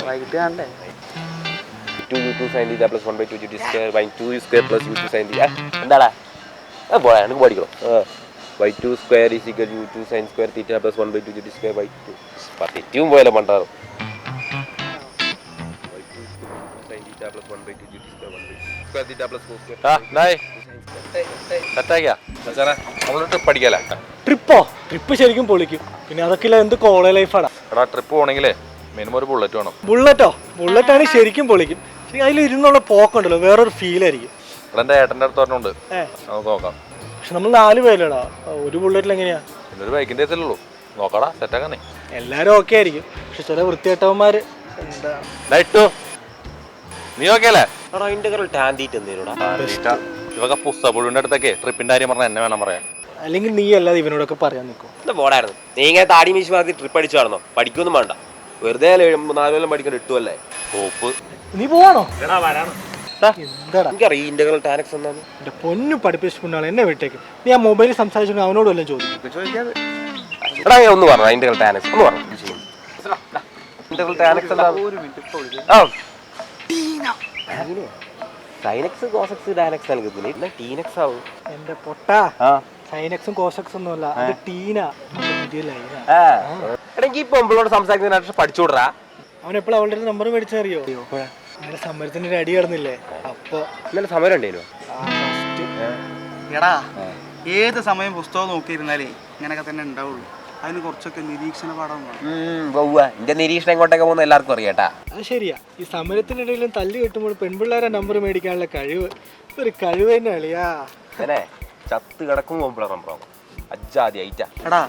വൈകിട്ട് കാണണ്ടേ? 2u2 sin theta plus 1/2 ut square by 2u square plus u2 sin theta. എന്താടാ പോയാ എനിക്ക് പഠിക്കണം. y2 square is equal to u2 sin square theta plus 1/2 ut square by 2. തെറ്റിയും പോയാലോ പണ്ടാറും. y2 sin theta plus 1/2 ut square 1/2 square theta plus 4 square. പഠിക്കാല trip ശരിക്കും പൊളിക്കും. പിന്നെ അതൊക്കെ എന്ത് കോളേജ് ലൈഫാണ്. എടാ ട്രിപ്പ് പോകണമെങ്കിലേ മിനിമം ഒരു ബുള്ളറ്റ് വേണം. ബുള്ളറ്റാണ് ശരിക്കും പൊളിക്കും. അതിൽ ഇരുന്നുള്ള പോക്കുണ്ടല്ലോ, വേറൊരു ഫീൽ ആയിരിക്കും. എന്റെ ഏട്ടൻ്റെ അടുത്ത് പറഞ്ഞുണ്ട്, നമുക്ക് നോക്കാം. പക്ഷെ നമ്മൾ 4 പേരടാ, ഒരു ബുള്ളറ്റിൽ എങ്ങനെയാ? പിന്നെ ഒരു ബൈക്കിന്റെ ഉള്ളൂ, നോക്കടാ സെറ്റാക്കാന്നേ. എല്ലാരും ഓക്കെ ആയിരിക്കും, പക്ഷെ ചില വൃത്തികെട്ടവന്മാര് എന്താ. നീ ഓക്കെ അല്ലേ? ഇവൊക്കെ പുസ്തകപ്പുഴുവിന്റെ അടുത്തൊക്കെ ട്രിപ്പിന്റെ കാര്യം പറഞ്ഞാൽ എന്നെ വേണം പറയാൻ. അല്ലെങ്കിൽ നീ അല്ലാതെ ഇവനോടൊക്കെ പറയാൻ നിൽക്കും. പോടായിരുന്നു. നീ ഇങ്ങനെ താടി മീശി മാറ്റി ട്രിപ്പ് അടിച്ചു നടന്നോ? പഠിക്കൊന്നും വേണ്ട, വെറുതെ 4 കൊല്ലം പഠിക്കാൻ ഇട്ടുമല്ലേ ടോപ്പ്. നീ പോവാണോ? എനിക്കറിയാം ഇന്റഗ്രൽ ടാൻ എക്സ് എന്നാണ്. എന്റെ പൊന്നു പഠിപ്പിച്ചുകൊണ്ടാണ് എന്നെ വിട്ടേക്ക്. നീ ആ മൊബൈലിൽ സംസാരിച്ചു അവനോട് വല്ലതും ചോദിക്കും. എടാ ഒന്ന് പറഞ്ഞ ഇന്റഗ്രൽ ടാൻ എക്സ് ഒന്ന് പറഞ്ഞു. ഇന്റഗ്രൽ ടാൻ എക്സ് എന്താ? സൈനക്സ് കോസക്സ് ഡാനക്സ് നൽകുന്നില്ല, ടീനക്സ് ആവും. എന്റെ പൊട്ടാ, സൈനക്സും കോസക്സും ഒന്നും അല്ല, അത് ടീന. എടക്ക് ഇപ്പൊ നമ്മളോട് സംസാരിക്കുന്നതിനായിട്ട് പഠിച്ചുവിടറാ. അവൻ എപ്പോഴും അവളുടെ നമ്പർ മേടിച്ചറിയോ? ഇന്നലെ സമരത്തിന് ഒരു അടി കിടന്നില്ലേ? അപ്പൊ ഇന്നലെ സമരം ഉണ്ടേനോ? എടാ ഏത് സമയം പുസ്തകം നോക്കിയിരുന്നാലേ ഇങ്ങനൊക്കെ തന്നെ ഉണ്ടാവുള്ളൂ. അതിന് കുറച്ചൊക്കെ നിരീക്ഷണ പാഠം എന്റെ നിരീക്ഷണം എങ്ങോട്ടൊക്കെ പോകുന്ന എല്ലാവർക്കും അറിയാട്ടാ. അത് ശരിയാ. ഈ സമരത്തിനിടയിലും തല്ലി കിട്ടുമ്പോൾ പെൺപിള്ളേരെ നമ്പർ മേടിക്കാനുള്ള കഴിവ് ഒരു കഴിവ് തന്നെ അളിയാ. ചത്ത് കിടക്കും അജ്ജാതി ഐറ്റാ. എടാ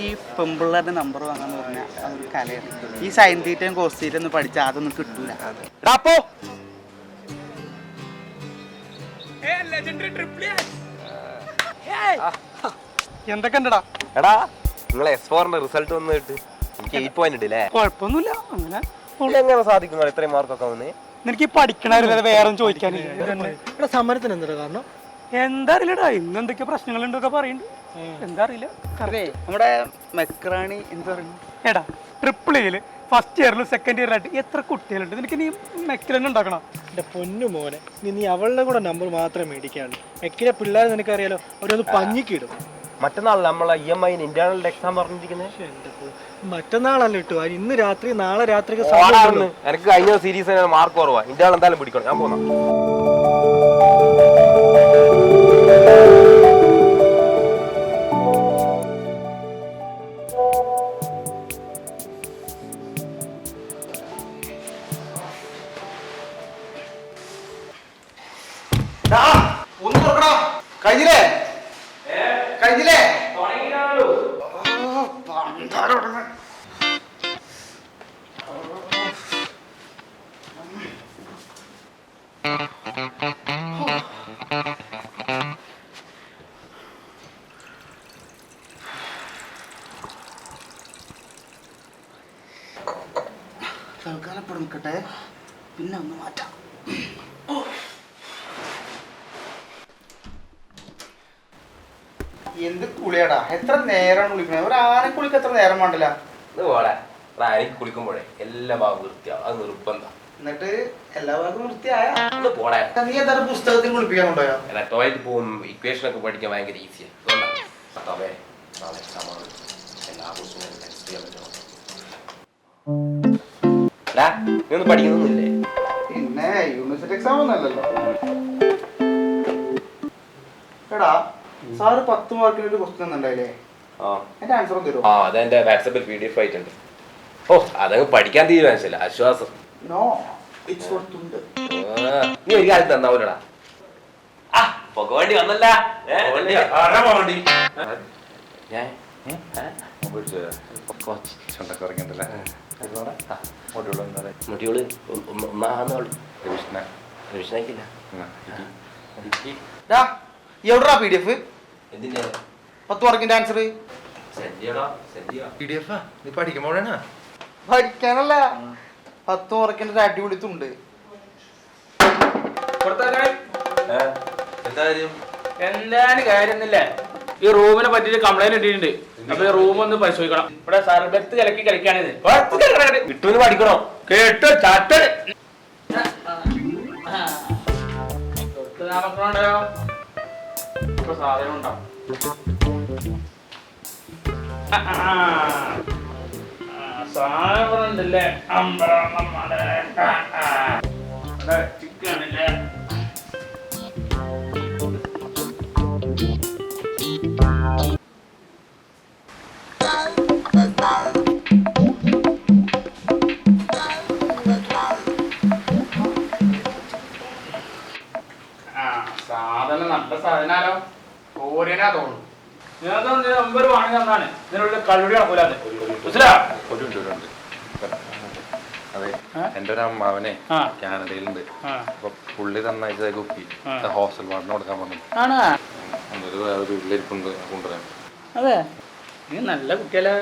ഈ പെൺപിള്ളേരുടെ നമ്പർ വാങ്ങാന്ന് പറഞ്ഞാൽ അതൊരു കലയാണ്. ഈ സൈൻ തീറ്റയും കോസ് തീറ്റയും ഒന്നും പഠിച്ചാൽ അതൊന്നും കിട്ടൂല. എന്തൊക്കെ ഉണ്ടടാ? എടാ നിങ്ങളെ S4 റിസൾട്ട് വന്നിട്ട് എനിക്ക് 8 പോയിന്റ് ഇല്ലേ? കുഴപ്പമൊന്നുമില്ല. അങ്ങനെ എങ്ങനെ സാധിക്കും ഇത്രയും മാർക്കൊക്കെ വന്നേ? എനിക്ക് പഠിക്കണ വേറെ ചോദിക്കാനില്ല. സമരത്തിന് എന്താ കാരണം? എന്താ അറിയില്ലടാ, ഇന്ന് എന്തൊക്കെ പ്രശ്നങ്ങളുണ്ടൊക്കെ പറയുന്നുണ്ട്. എന്താ അറിയില്ല. അതെ നമ്മുടെ മെക്രാണി എന്താ പറയുന്നത്? എടാ ട്രിപ്പിളില് ഫസ്റ്റ് ഇയറിലും സെക്കൻഡ് ഇയറിലായിട്ട് എത്ര കുട്ടികളുണ്ട്? നിനക്ക് നീ മെക്കിലെന്നെ ഉണ്ടാക്കണം. എൻ്റെ പൊന്നു മോനെ, നീ അവളുടെ കൂടെ നമ്പർ മാത്രമേ മേടിക്കാനുള്ളൂ. മെക്കിലെ പിള്ളേർ നിനക്കറിയാലോ, അവരൊന്ന് പഞ്ഞിക്കിടും. മറ്റന്നാൾ നമ്മളെ EMI ഇന്റേണൽ എക്സാം പറഞ്ഞിരിക്കുന്നത്. മറ്റന്നാളല്ല കിട്ടുക, ഇന്ന് രാത്രി നാളെ രാത്രി. എനിക്ക് കഴിഞ്ഞ സീരീസ് മാർക്ക് കുറവാ. ഇന്റേണൽ എന്തായാലും പിടിക്കണം. ഞാൻ പോന്നാ. കഴിഞ്ഞില്ലേ? കഴിഞ്ഞില്ലേ? തൽക്കാലം ഇവിടെ നിൽക്കട്ടെ, പിന്നെ ഒന്ന് മാറ്റാം. എന്ത് കുളിയാടാ, എത്ര നേരമാണ് കുളിക്കണേ? ഒരു ആനക്കുളിക്ക് എത്ര നേരം വേണ്ടല്ല? കുളിക്കുമ്പോഴേ എല്ലാ ഭാഗവും വൃത്തിയാവും, അത് നിർബന്ധം. എന്നിട്ട് എല്ലാ ഭാഗവും വൃത്തിയായ പോടാ. നീ എന്തായാലും പുസ്തകത്തിൽ കുളിപ്പിക്കാനുണ്ടോ? ടോയ്ലറ്റ് പോകും, ഇക്വേഷൻ ഒക്കെ പഠിക്കാൻ ഭയങ്കര ഈസിയാണ്. നീ ഒന്നും പഠിക്കുന്നൊന്നുമില്ലേ? പിന്നെ യൂണിവേഴ്സിറ്റി എക്സാം ഒന്നല്ലല്ലോ. എടാ സാറ് 10 മാർക്കിന് ഒരു ക്വസ്റ്റ്യൻ ഉണ്ടായില്ലേ? എന്റെ ആൻസർ തരുമോ? അതെന്റെ വാട്സാപ്പിൽ PDF ആയിട്ടുണ്ട്. അതങ്ങ് പഠിക്കാൻ തീരുമാനിച്ചില്ല, ആശ്വാസം. നോ, ഇറ്റ്സ് ഫോർ തുണ്ട്. നീ ഒരു കാലത്ത് തന്നാവൂലടാ. വേണ്ടി വന്നല്ല. എവിടാ PDF? 10 മാർക്കിന്റെ ആൻസർ PDF നീ പഠിക്കുമ്പോഴാണ് പഠിക്കാനല്ല, 10 മാർക്കിന്റെ ഒരു അടിപൊളി തുണ്ട്. എന്താണ് കാര്യമൊന്നുമില്ല. ഈ റൂമിനെ പറ്റിയിട്ട് കംപ്ലൈന്റ് ഇട്ടിട്ടുണ്ട്. അപ്പൊ ഈ റൂം ഒന്ന് പരിശോധിക്കണം. ഇവിടെ സർബത്ത് കലക്കി കളിക്കാണിത്. കിട്ടുമെന്ന് പഠിക്കണം കേട്ടോ ചാട്ട് സാധനം ഉണ്ടാവും. സാധനം ഉണ്ടല്ലേ ചിക്കനല്ലേ. സാധനം നല്ല സാധനാലോ. ഓരനാ തോന്നുന്നു. ഇതിനകത്ത് നമ്പർ വാങ്ങി തന്നാണ്. ഇതിനുള്ള കളിയുടെ നടക്കൂലാന്ന് അതെ, എന്റെ ഒരു അമ്മാവനെ കാനഡയിലുണ്ട്. അപ്പൊ പുള്ളി തന്നയച്ച കുപ്പി ഹോസ്റ്റൽ വാർഡിന് കൊടുക്കാൻ പറഞ്ഞു. അതൊരു വേറെ വീട്ടിലിരിപ്പുണ്ട് കൊണ്ടുവരാൻ. അതെ, നീ നല്ല കുട്ടികളെ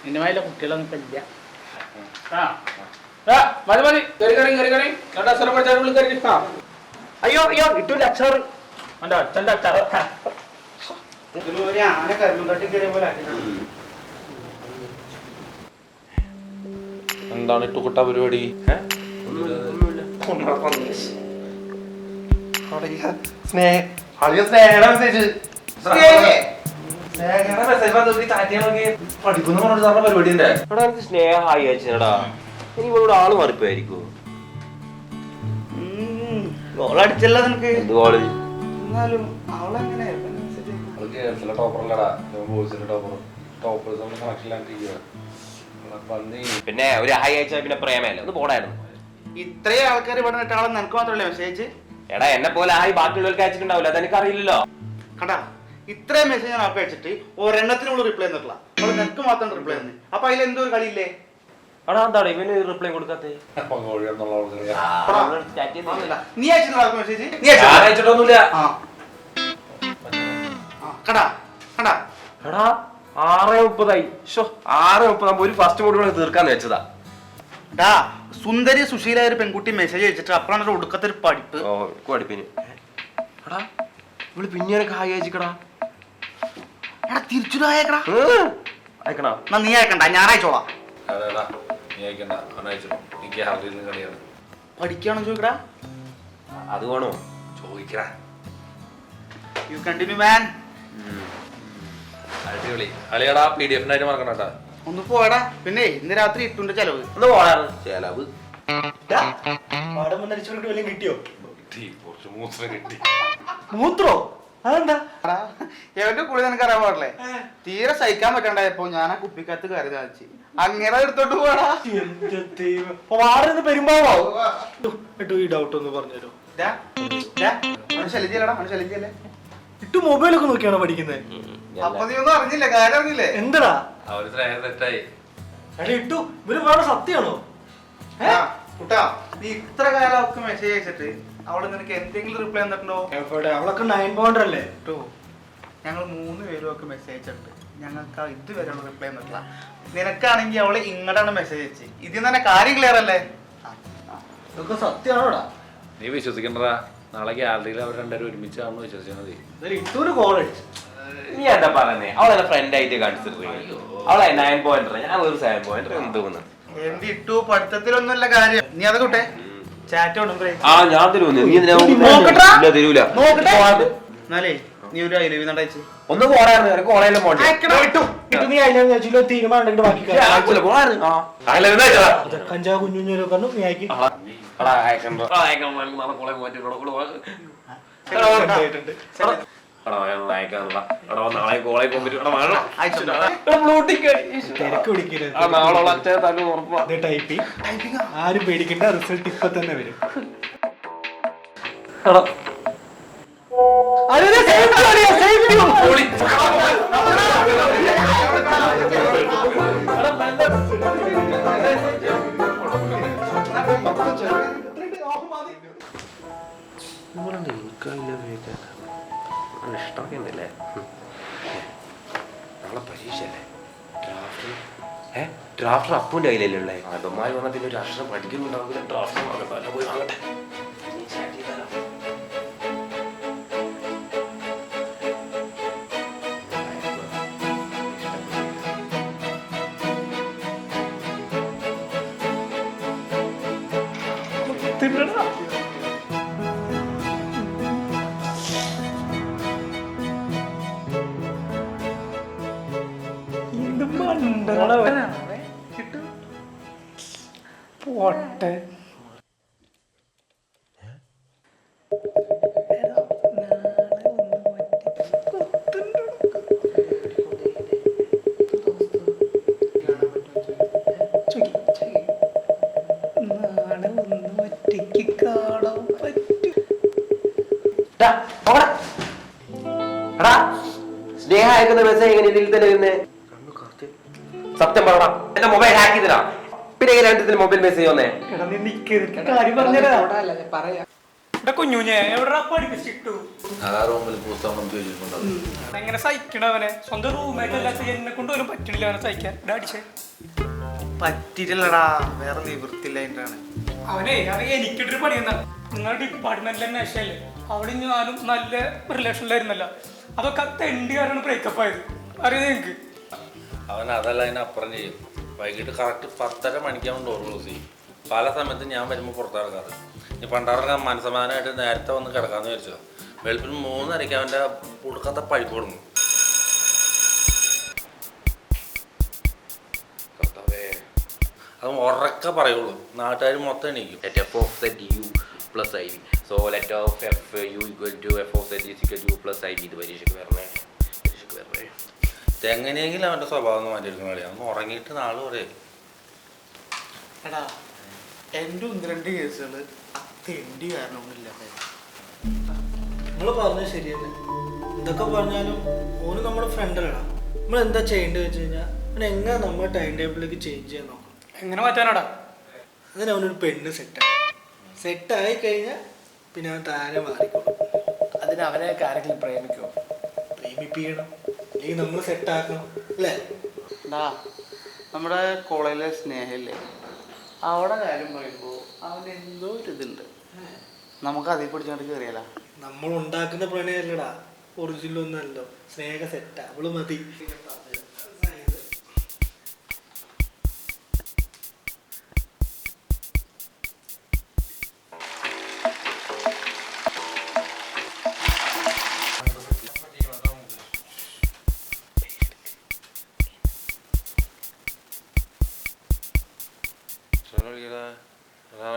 നിന്നുമായുള്ള കുട്ടികളൊന്നും ഇപ്പൊ ഇല്ല. മതി മതി കറി കറി കറി കറി രണ്ട് അച്ഛനെ പഠിച്ചാൽ കറി. അയ്യോ അയ്യോ ഇട്ടൂല അച്ചാറ്. എന്റെ അച്ഛൻ്റെ അച്ചാറ്. ആന കരുമ്പ് തട്ടി കയറിയ പോലെ എന്താണ് ഇട്ടുകുട്ട പരിപാടി? പരിപാടിന്റെ സ്നേഹമായി അയച്ചടാ. ഇനി ഇവളോട് ആള് മറിപ്പായിരിക്കും. ഗോളടിച്ചല്ല നിനക്ക്. എന്ത് ഗോള്? എന്നാലും അവളെങ്ങനെ ടോപ്പറല്ലടാ, ബോയ്സിന്റെ ടോപ്പർ. ടോപ്പേഴ്സ് കണക്ഷനിലാണ്ടിരിക്കുക. പിന്നെ ഒരു ഹായ് അയച്ചാൽ പിന്നെ പ്രേമല്ലേ, ഒന്ന് പോടായിരുന്നു. ഇത്രയും ആൾക്കാർ ഇവിടെ നിട്ടാളെ നിനക്ക് മാത്രമല്ലേ മെസ്സേജ്? എടാ എന്നെ പോലെ ഹായ് ബാക്കിയുള്ളവർക്ക് അയച്ചിട്ടുണ്ടാവില്ല, അതെനിക്ക് അറിയില്ലല്ലോ. കണ്ടാ ഇത്രയും മെസ്സേജ് ഞാൻ അയച്ചിട്ട് ഒരെണ്ണത്തിനുള്ള റിപ്ലൈ തന്നിട്ടില്ല. അവള് നിനക്ക് മാത്രം റിപ്ലൈ തന്നെ. അപ്പൊ അതിൽ എന്തോ ഒരു കളിയില്ലേ? എടാ എന്താണ് ഇവന് റിപ്ലൈ കൊടുക്കാത്തേ? നീ അയച്ചിട്ടുള്ള മെസ്സേജ് അയച്ചിട്ടൊന്നുമില്ല. കണ്ടാ കണ്ടാ എടാ 6:30. 6:30 ഒരു ഫസ്റ്റ് മോഡ് തീർക്കാന്ന് വെച്ചതാ. ഡാ സുന്ദരി സുശീലായ ഒരു പെൺകുട്ടി മെസ്സേജ് അയച്ചിട്ട് അപ്പോഴാണ് ഒരു ഒടുക്കത്തെ ഒരു പഠിപ്പ്. പഠിപ്പിന് എടാ ഇവള് പിന്നെ എനിക്ക് ഹായ് അയച്ചിക്കടാ. എടാ തിരിച്ചു അയക്കടാ. അയക്കണോ? എന്നാ നീ അയക്കണ്ട, ഞാൻ അയച്ചോളാം. പഠിക്കാണോ ചോദിക്കടാ? അത് വേണോ ചോദിക്കടാ. യു കണ്ടിന്യൂ മാൻ. അടിപൊളി അളിയടാ. PDF-നായിട്ട് മറക്കണട്ടാ. ഒന്ന് പോടാ. പിന്നെ ഇന്ന് രാത്രി ഇട്ടുണ്ട് ചെലവ്. ഒന്ന് പോടാറ് ചെലവ്. കിട്ടിയോ? കുറച്ച് മൂത്രം കിട്ടി. മൂത്രോ? അതെന്താ? എവന്റെ കൂടെ നിനക്ക് അറിയാൻ പാടില്ലേ? തീരെ സഹിക്കാൻ പറ്റണ്ടായപ്പോ ഞാൻ ആ കുപ്പിക്കത്ത് കയറി താഴ്ച അങ്ങനെ എടുത്തോട്ട് പോടാ. പെരുമ്പാവോ ഈ ഡൗട്ട് ഒന്ന് പറഞ്ഞുതരോ? ശല്യല്ലടാ, ശല്യല്ലേ. ഇട്ട് മൊബൈലൊക്കെ നോക്കിയാണോ പഠിക്കുന്നത്? അപ്പൊ നീ ഒന്നും അറിഞ്ഞില്ല, കാര്യം അറിഞ്ഞില്ലേ? എന്താടാ അവര് സ്നേഹം തെറ്റായി. ഇട്ടു ഇവര് വേറെ സത്യമാണോ? കുട്ടാ നീ ഇത്ര കാലം ഒക്കെ മെസ്സേജ് അയച്ചിട്ട് അവള് നിനക്ക് എന്തെങ്കിലും റിപ്ലൈ തന്നിട്ടുണ്ടോ? അവളൊക്കെ 9 പോയിന്റ് അല്ലേ? ഞങ്ങൾ 3 പേരും ഒക്കെ മെസ്സേജ് അയച്ചിട്ട് ഞങ്ങൾക്ക് ഇതുവരെയുള്ള റിപ്ലൈ തന്നിട്ടില്ല. നിനക്കാണെങ്കിൽ അവള് ഇങ്ങോട്ടാണ് മെസ്സേജ് അയച്ച്. ഇതിൽ തന്നെ കാര്യം ക്ലിയർ അല്ലേ? ഇതൊക്കെ സത്യമാണോടാ? നീ വിശ്വസിക്കണ്ടടാ. നാളെ ഗാലറിയിൽ അവർ രണ്ടുപേരും ഒരുമിച്ചാണെന്ന് വിശ്വസിച്ചാൽ മതി. ഇട്ടൊരു കോൾ അടിച്ചു. നീ എന്താ പറയുന്നേ? അവളെ ഫ്രണ്ട് ആയിട്ട് കൺസിഡർ ചെയ്യും. അവളെ 9 പോയിന്റ്, ഞാൻ ഒരു 7 പോയിന്റ്. എന്ത് തോന്നുന്നു? എന്ത് ഇട്ടു പഠിത്തത്തിലൊന്നുമല്ല കാര്യം. നീ അത് കൂട്ടെ ചാറ്റ് ഞാൻ തരൂല. എന്നാലേ നീ ഒരു അയലവി നടച്ചു ഒന്ന് പോരായിരുന്നു. എനിക്ക് ഓൺലൈനിൽ പോകണ്ടേ? നീ അതിനെ തീരുമാനം ഉണ്ടെങ്കിൽ കഞ്ചാവ് കുഞ്ഞു പറഞ്ഞു നീ ആക്കി നാളെ കോളേജ് ടൈപ്പിംഗ് ആരും പേടിക്കണ്ട, റിസൾട്ട് ഇപ്പൊ തന്നെ വരും. ഇഷ്ടമൊക്കെ ഉണ്ടല്ലേ? നാളെ പരീക്ഷയല്ലേ? ഡ്രാഫ്റ്റർ അപ്പൂൻ്റെ കയ്യിലല്ലേ? അതുമായി വന്നാൽ പിന്നെ ഒരു അക്ഷരം പഠിക്കുന്നുണ്ടാവില്ല. ഡ്രാഫ്റ്റർ വാങ്ങട്ടെ, പോയി വാങ്ങട്ടെ. ഇത് മണ്ടനാണ് പോട്ടെ. നാളെ ഒന്ന് ഒറ്റയ്ക്ക് കാണാൻ പറ്റും. സ്നേഹ അയക്കുന്ന മെസ്സേജ് എങ്ങനെ ഇതിൽ തന്നെ വരുന്നേ? സത്യം പറ, എന്റെ മൊബൈൽ ഹാക്ക് ചെയ്തില്ല. പിന്നെ എങ്ങനെ മൊബൈൽ മെസ്സേജ് വന്നേ? എടാ നീ നിക്ക് കാര്യം പറഞ്ഞാ കുഞ്ഞുഞ്ഞെ എവിടെ പഠിപ്പിച്ചിട്ടു എങ്ങനെ സഹിക്കണവനെ? സ്വന്തം റൂമേറ്റ് അല്ലാത്ത എന്നെ കൊണ്ട് പോലും പറ്റണില്ല അവനെ സഹിക്കാൻ. അടിച്ചേ പറ്റില്ലടാ, വേറെ നിവൃത്തിയില്ലായിട്ടാണ്. അവനെ എനിക്കിട്ടൊരു പണി എന്താ, നിങ്ങളുടെ ഡിപ്പാർട്ട്മെന്റിലെ മെഷല്ലേ, അവിടെ ഞാനും നല്ല റിലേഷനിലായിരുന്നല്ല. അതൊക്കെ തെണ്ടിയാരാണ് ബ്രേക്കപ്പ് ആയത്, അറിയാം നിങ്ങക്ക്? അവൻ അതല്ല, അതിനപ്പുറം ചെയ്യും. വൈകിട്ട് കറക്റ്റ് 10:30 മണിക്കാവും ഡോർ ക്ലോസ് ചെയ്യും. പല സമയത്തും ഞാൻ വരുമ്പോൾ പുറത്തിറങ്ങാറ്. ഇനി പണ്ടാറൊക്കെ മനസ്സമാധാനമായിട്ട് നേരത്തെ വന്ന് കിടക്കാമെന്ന് വിചാരിച്ചോ. വെളുപ്പിന് 3:30 അവൻ്റെ ഉടുക്കത്തെ പഴിപ്പ് കൊടുക്കും. അത് ഉറക്കെ പറയുള്ളൂ, നാട്ടുകാർ മൊത്തം എണീക്കും. Let f of z u plus iv. So let of f u equal to f of z is equal to u plus iv. ഇത് പരീക്ഷയ്ക്ക് വരണേ. എങ്ങനെയെങ്കിലും അവൻ്റെ സ്വഭാവം മാറ്റിയെടുക്കുന്ന കളിയാണ്. ഒന്ന് ഉറങ്ങിയിട്ട് നാള് പറയേ. എടാ എൻ്റെ 1-2 കേസുകൾ അതെണ്ടി കാരണമൊന്നുമില്ല. നിങ്ങൾ പറഞ്ഞത് ശരിയല്ലേ, എന്തൊക്കെ പറഞ്ഞാലും ഓന് നമ്മുടെ ഫ്രണ്ടല്ലടാ. നമ്മൾ എന്താ ചെയ്യേണ്ടത് വെച്ച് കഴിഞ്ഞാൽ അവൻ എങ്ങനെ നമ്മുടെ ടൈം ടേബിളിലേക്ക് ചേഞ്ച് ചെയ്യാൻ നോക്കണം. എങ്ങനെ മാറ്റാനാടാ? അതിന് അവനൊരു പെണ്ണ് സെറ്റായി കഴിഞ്ഞാൽ പിന്നെ അവൻ താരെ മാറിക്കോളും. അതിന് അവനെ ആരെങ്കിലും പ്രേമിക്കുമോ? പ്രേമിപ്പിക്കണം, അല്ലെങ്കിൽ നമ്മൾ സെറ്റാക്കണം അല്ലേ? നമ്മുടെ കോളേജിലെ സ്നേഹമില്ലേ, അവിടെ കാര്യം പറയുമ്പോൾ അവന് എന്തോ ഒരിതുണ്ട്. നമുക്ക് അതിൽ പിടിച്ചോണ്ട് കയറിയാലോ. നമ്മൾ ഉണ്ടാക്കുന്ന പ്രണയമല്ലടാ, ഒറിജിനൽ ഒന്നല്ലോ. സ്നേഹ സെറ്റാ, അവള് മതി.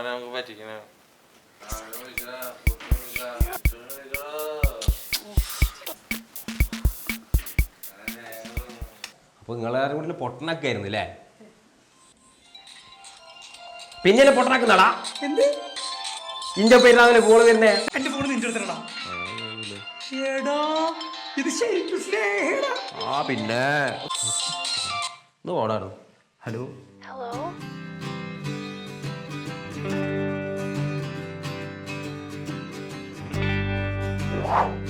നമുക്ക് പറ്റിക്കണേ. അപ്പൊ നിങ്ങളാരും കൂടി പൊട്ടണക്കായിരുന്നു അല്ലേ? പിന്നെ പൊട്ടണക്കുന്നാടാ എന്ത് ഇന്റെ പേര് കോള് തന്നെ. എന്റെ ഫോൺ നിന്റെ അടുത്തടാ. എടാ ഇത് ശരിക്കും സ്നേഹടാ. ആ പിന്നെ ഒന്ന് പോടാണ്. Hello Hello?